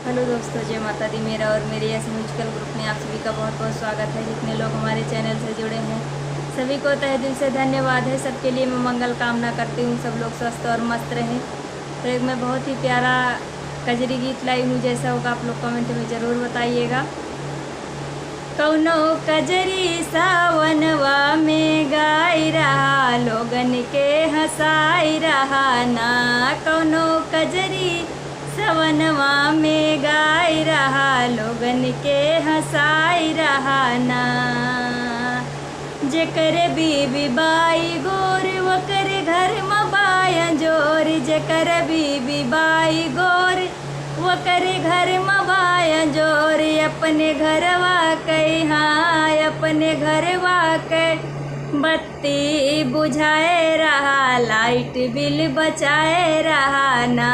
Hello दोस्तों, जय माता दी। मेरा और मेरे यस म्यूजिकल ग्रुप में आप सभी का बहुत बहुत स्वागत है। जितने लोग हमारे चैनल से जुड़े हैं सभी को तहे दिल से धन्यवाद है। सबके लिए मैं मंगल कामना करती हूँ, सब लोग स्वस्थ और मस्त रहें। तो एक मैं बहुत ही प्यारा कजरी गीत लाई हूँ, जैसा होगा आप लोग कमेंट में ज़रूर बताइएगा। कौनो कजरी सावनवा में गाई रहा, लोगन के हंसाई रहा ना। कौनो कजरी सवनवा में गाई रहा, लोगन के हंसाई रहा ना। जेकर बीबी बाई गोर वकर घर में बाया जोर, जेकर बीबी बाई गोर वकर घर में बाया जोर। अपने घरवा के हाँ अपने घरवा के बत्ती बुझाए रहा, लाइट बिल बचाए रहा ना।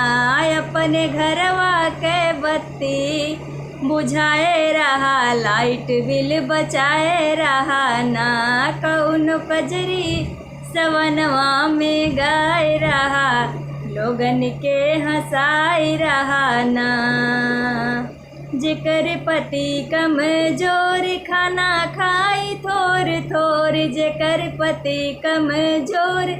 अपने घरवा के बत्ती बुझाए रहा, लाइट बिल बचाए रहा ना। कौनो कजरी सवनवा में गाए रहा, लोगन के हंसाई रहा ना। जेकर पति कमजोर खाना खाई थोर थोर, जेकर पति कमजोर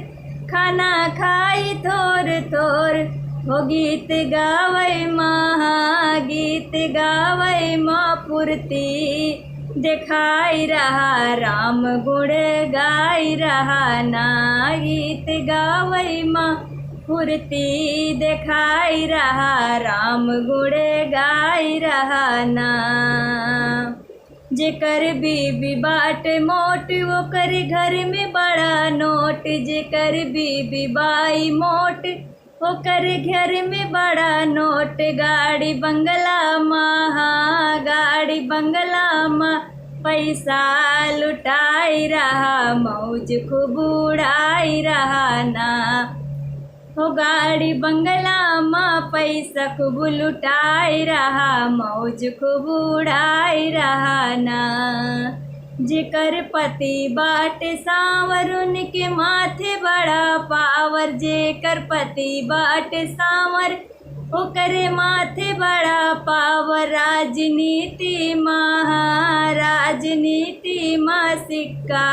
खाना खाई थोर थोर। हो गीत गावै माँ गीत गावै माँ पुरती दिखाई रहा, राम गुण गाई रहा ना। गीत गावै माँ फुर्ती दिखाई रहा, राम गुण गाई रहा ना। जेकर बीबी बाट मोट ओकर घर में बड़ा नोट, जेकर बीबी बाई मोट ओकर घर में बड़ा नोट। गाड़ी बंगला माँ गाड़ी बंगला माँ पैसा लुटाई रहा, मौज खूब उड़ाई रहा ना। हो गाड़ी बंगला माँ पैसा खूब लुटाई रहा, मौज खूब उड़ाई रहा ना। जेकर पति बाट सांवर उनके माथे बड़ा पावर, जेकर पति बाट सांवर ओकर माथे बड़ा पावर। राजनीति माँ सिक्का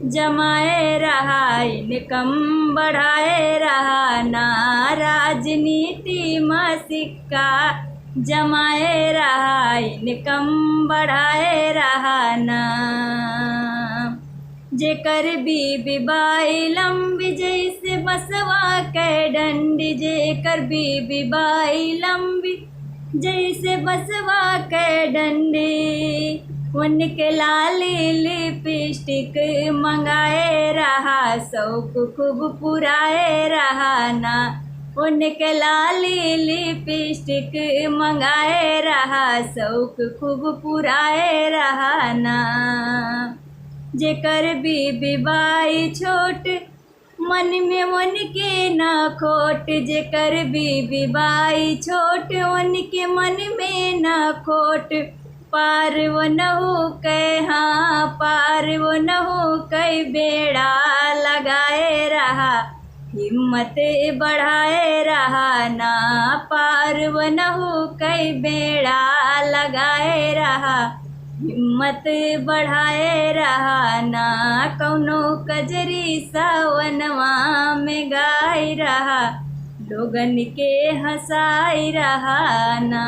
जमाए रहा, इनकम बढ़ाए रहा ना। राजनीति माँ सिक्का जमाए रहा, इनकम बढ़ाए रहा ना। जेकर बीबी बाई लंबी जैसे बसवा के डंडी, जेकर बीबी बाई लंबी जैसे बसवा के डंडी। उनके लाली लिपस्टिक मंगाए रहा, शौक खूब पुराए रहा ना। उनके लाली लिपस्टिक मंगाए रहा, शौक खूब पुराए रहा ना। जेकर बीबी बाई छोट मन में उनके ना खोट, जेकर बीबी बाई छोट उनके मन में ना खोट। पार वो नहु कै हाँ पार वो नहु कै बेड़ा लगाए रहा, हिम्मत बढ़ाए रहा ना। पार वो नहु कै बेड़ा लगाए रहा, हिम्मत बढ़ाए रहा ना। कौनो कजरी सावनवा में गाई रहा, लोगन के हंसाई रहा ना।